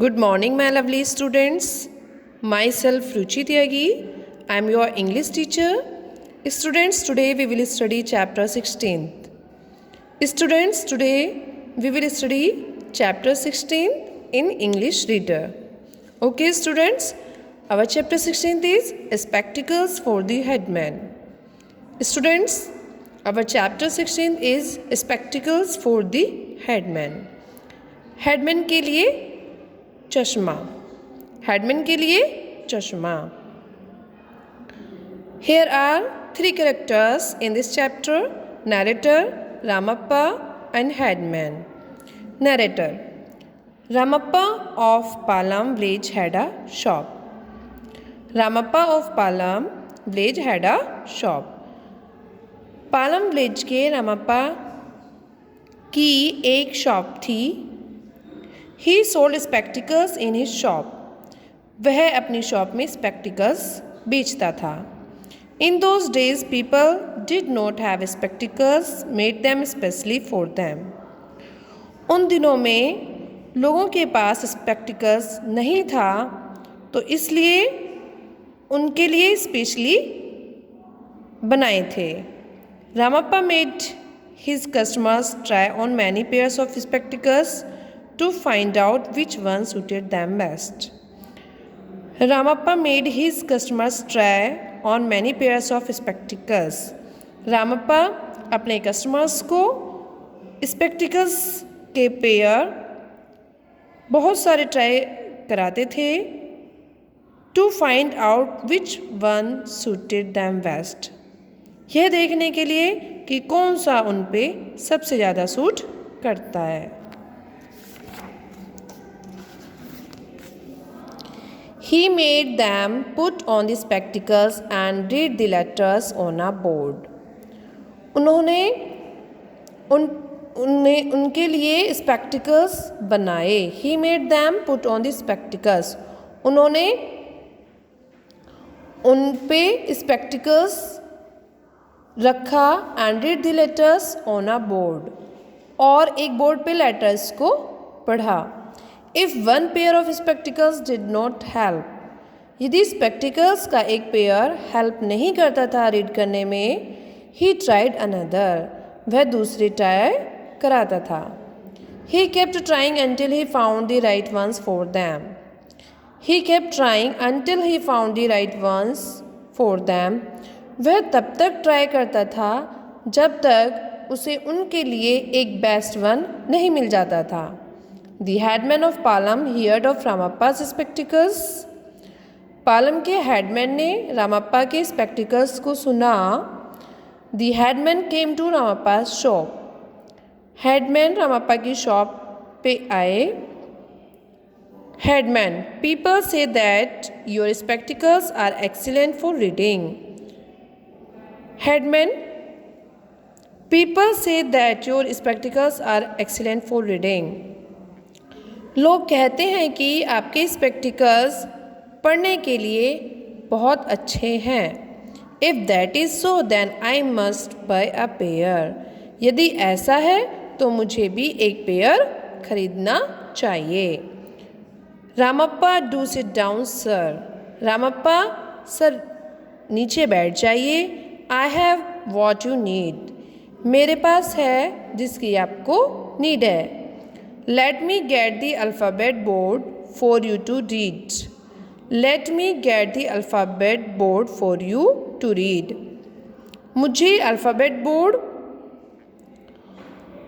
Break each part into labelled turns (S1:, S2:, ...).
S1: Good morning, my lovely students. Myself Ruchi Tyagi. I am your English teacher. Students, today we will study chapter 16. Students, today we will study chapter 16 in English Reader. Okay, students, our chapter 16 is Spectacles for the Headman. Students, our chapter 16 is Spectacles for the Headman. Headman के लिए चश्मा. Headman के लिए चश्मा. Here are three characters in this chapter: narrator, Ramappa, and headman. Narrator: Ramappa of Palam village had a shop. Ramappa of Palam village had a shop. Palam village के रामप्पा की एक shop थी. He sold spectacles in his shop. वह अपनी shop में spectacles बेचता था. In those days, people did not have spectacles made them specially for them. उन दिनों में लोगों के पास spectacles नहीं था, तो इसलिए उनके लिए स्पेशली बनाए थे. Ramappa made his customers try on many pairs of spectacles to find out which one suited them best. Ramappa made his customers try on many pairs of spectacles. Ramappa अपने customers को spectacles के pair बहुत सारे try कराते थे to find out which one suited them best. यह देखने के लिए कि कौन सा उन पे सबसे ज़्यादा सूट करता है. He made them put on the spectacles and read the letters on a board. उनके लिए spectacles बनाए. He made them put on the spectacles. उन्होंने उन पे spectacles रखा and read the letters on a board. और एक बोर्ड पे लेटर्स को पढ़ा. If one pair of spectacles did not help, यदि spectacles का एक पेयर हेल्प नहीं करता था रीड करने में, he tried another, वह दूसरी ट्राई कराता था. He kept trying until he found the right ones for them. He kept trying until he found the right ones for them. वह तब तक ट्राई करता था जब तक उसे उनके लिए एक बेस्ट वन नहीं मिल जाता था. The headman of Palam heard of Ramappa's spectacles. Palam के हेडमैन ने रामप्पा के स्पेक्टिकल्स को सुना. The headman came to Ramappa's shop. Headman Ramappa की शॉप पे आए. Headman: People say that your spectacles are excellent for reading. Headman: People say that your spectacles are excellent for reading. लोग कहते हैं कि आपके स्पेक्टिकल्स पढ़ने के लिए बहुत अच्छे हैं. If that is so, then I must buy a pair. यदि ऐसा है तो मुझे भी एक पेयर खरीदना चाहिए. Ramappa: Do sit down, sir. Ramappa: sir नीचे बैठ जाइए. I have what you need. मेरे पास है जिसकी आपको नीड है. Let me get the alphabet board for you to read. Let me get the alphabet board for you to read. मुझे alphabet board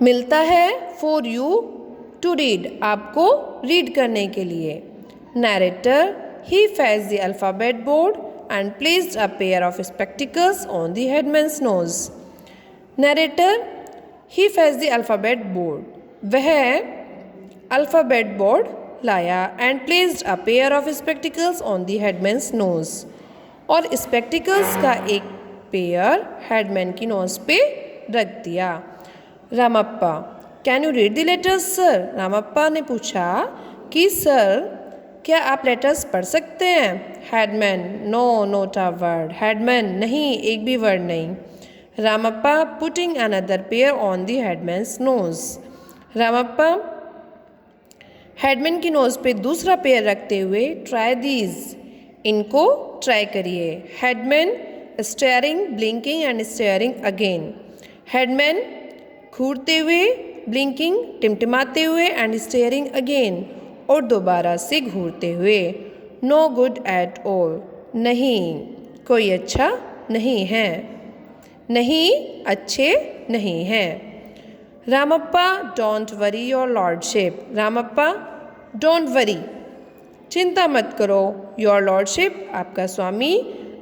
S1: मिलता है for you to read, आपको read करने के लिए. Narrator: He fetched the alphabet board and placed a pair of spectacles on the headman's nose. Narrator: He fetched the alphabet board. वह alphabet board लाया and placed a pair of spectacles on the headman's nose. और spectacles का एक pair headman की knows पे रख दिया. Ramappa: Can you read the letters, sir? Ramappa ने पूछा कि सर क्या आप लेटर्स पढ़ सकते हैं? Headman: No, not a word. Headman: नहीं, एक भी वर्ड नहीं. Ramappa putting another pair on the headman's nose. Ramappa headman की नोज़ पे दूसरा पेयर रखते हुए ट्राई दीज, इनको ट्राई करिए। Headman staring, blinking and staring again. Headman घूरते हुए, ब्लिंकिंग टिमटिमाते हुए एंड स्टेयरिंग अगेन, और दोबारा से घूरते हुए। नो गुड एट ऑल, नहीं कोई अच्छा नहीं है, नहीं अच्छे नहीं हैं। Ramappa don't worry your lordship, Ramappa don't worry, चिंता मत करो, योर लॉर्डशिप आपका स्वामी।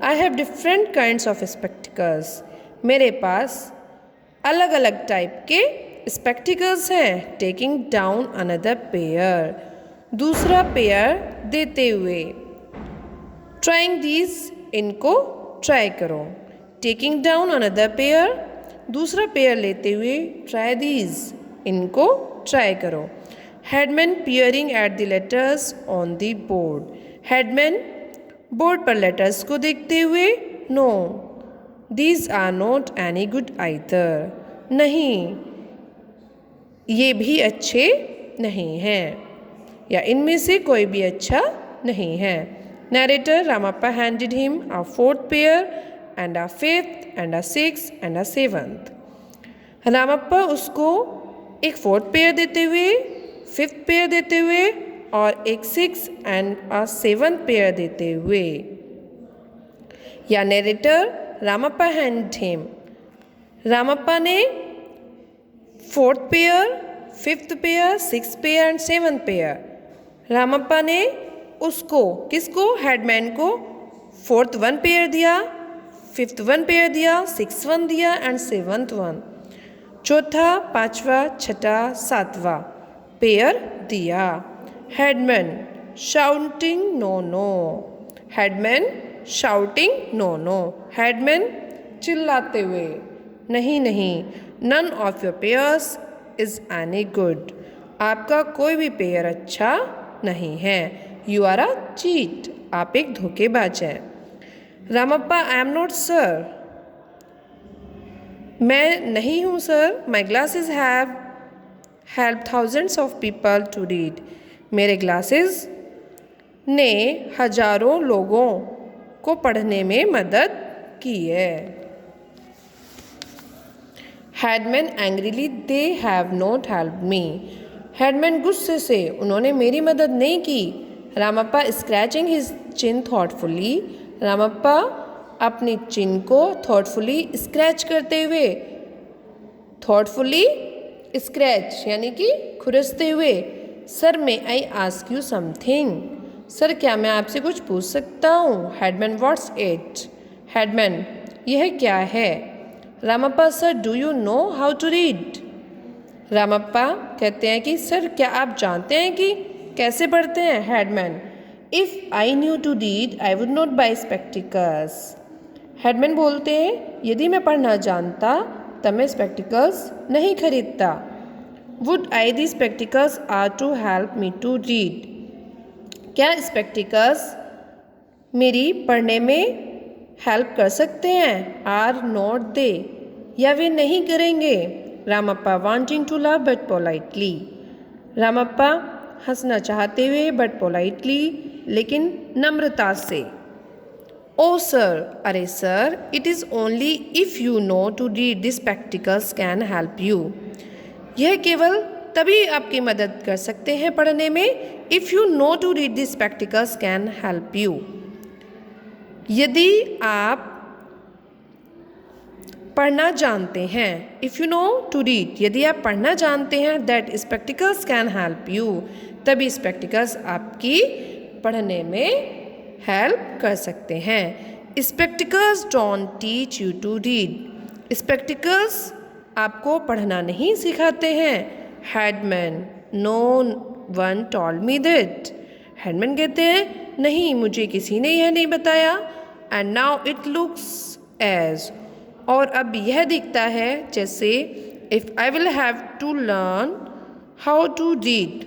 S1: I have different kinds of spectacles, मेरे पास अलग अलग टाइप के स्पेक्टिकल्स हैं। टेकिंग डाउन अनदर पेयर, दूसरा पेयर देते हुए। ट्राइंग दीज, इनको ट्राई करो। टेकिंग डाउन अनदर पेयर, दूसरा पेयर लेते हुए। ट्राई दीज, इनको ट्राई करो। Headman peering at the letters on the board, headman board पर लेटर्स को देखते हुए। No these are not any good either, नहीं ये भी अच्छे नहीं हैं, या इनमें से कोई भी अच्छा नहीं है। Narrator, Ramappa handed him a fourth pair and a fifth and a six and a seventh. Ramappa उसको एक फोर्थ पेयर देते हुए, फिफ्थ पेयर देते हुए और एक six and a seventh pair देते हुए। या narrator, Ramappa handed him, Ramappa ने fourth pair, fifth pair, six pair and seventh pair. Ramappa ने उसको, किसको, हेडमैन को फोर्थ वन पेयर दिया, फिफ्थ वन पेयर दिया, सिक्स वन दिया एंड सेवंथ वन, चौथा, पांचवा, छठा, सातवां पेयर दिया। Headman shouting no no, headman shouting no no, headman चिल्लाते हुए, नहीं नहीं, none of your pairs is any good, आपका कोई भी पेयर अच्छा नहीं है। यू आर अ चीट, आप एक धोखेबाज हैं। Ramappa, I am not sir, मैं नहीं हूँ sir. My glasses have help thousands of people to read, मेरे ग्लासेस ने हजारों लोगों को पढ़ने में मदद की है। Headman angrily, they have not help me, headman गुस्से से, उन्होंने मेरी मदद नहीं की। Ramappa scratching his chin thoughtfully, Ramappa अपनी चिन को थॉटफुली स्क्रैच करते हुए, थॉटफुली स्क्रैच यानी कि खुरसते हुए। Sir, may I ask you something, sir क्या मैं आपसे कुछ पूछ सकता हूँ। हेडमैन, व्हाट्स इट, हेडमैन यह क्या है। Ramappa, sir do you know how to read, Ramappa कहते हैं कि सर क्या आप जानते हैं कि कैसे पढ़ते हैं। Headman, if I knew to read I would not buy spectacles, headman बोलते हैं यदि मैं पढ़ना जानता तब मैं स्पेक्टिकल्स नहीं खरीदता। Would I the spectacles are to help me to read, क्या स्पेक्टिकल्स मेरी पढ़ने में हेल्प कर सकते हैं। आर नॉट दे, या वे नहीं करेंगे। Ramappa wanting to laugh but politely, Ramappa हंसना चाहते हुए बट पोलाइटली लेकिन नम्रता से। ओ सर, अरे sir, it is only if you know to read this spectacles can help you, यह केवल तभी आपकी मदद कर सकते हैं पढ़ने में। If you know to read this spectacles can help you, यदि आप पढ़ना जानते हैं। If you know to read, यदि आप पढ़ना जानते हैं। That spectacles can help you, तभी स्पेक्टिकल्स आपकी पढ़ने में हेल्प कर सकते हैं। Spectacles don't teach you to read, spectacles आपको पढ़ना नहीं सिखाते हैं। Headman, no one told me that, headman कहते हैं नहीं मुझे किसी ने यह नहीं बताया। And now it looks as, और अब यह दिखता है जैसे if I will have to learn how to read,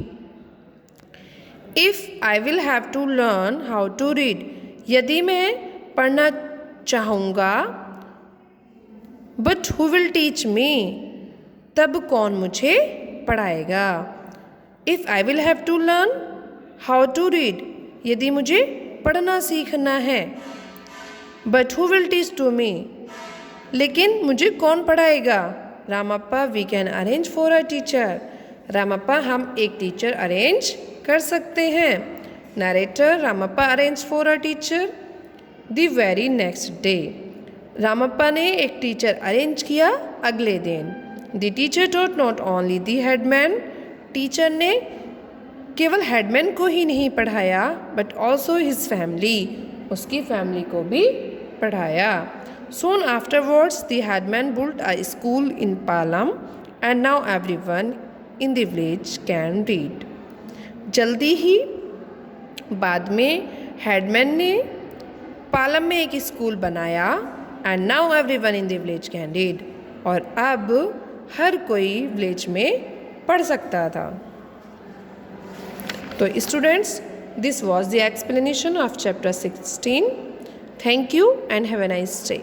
S1: if I will have to learn how to read, यदि मैं पढ़ना चाहूँगा। But who will teach me, तब कौन मुझे पढ़ाएगा। If I will have to learn how to read, यदि मुझे पढ़ना सीखना है। But who will teach to me, लेकिन मुझे कौन पढ़ाएगा। Ramappa we can arrange for a teacher, Ramappa हम एक टीचर अरेंज कर सकते हैं। Narrator Ramappa arrange for a teacher the very next day, Ramappa ने एक टीचर अरेंज किया अगले दिन। The teacher taught not only the headman, teacher ने केवल हेडमैन को ही नहीं पढ़ाया बट ऑल्सो हिज फैमिली, उसकी फैमिली को भी पढ़ाया। Soon afterwards, the headman built a school in Palam, and now everyone in the village can read. जल्दी ही बाद में हेडमैन ने पालम में एक स्कूल बनाया, and now everyone in the village can read. और अब हर कोई विलेज में पढ़ सकता था। तो students, this was the explanation of chapter 16. Thank you and have a nice day.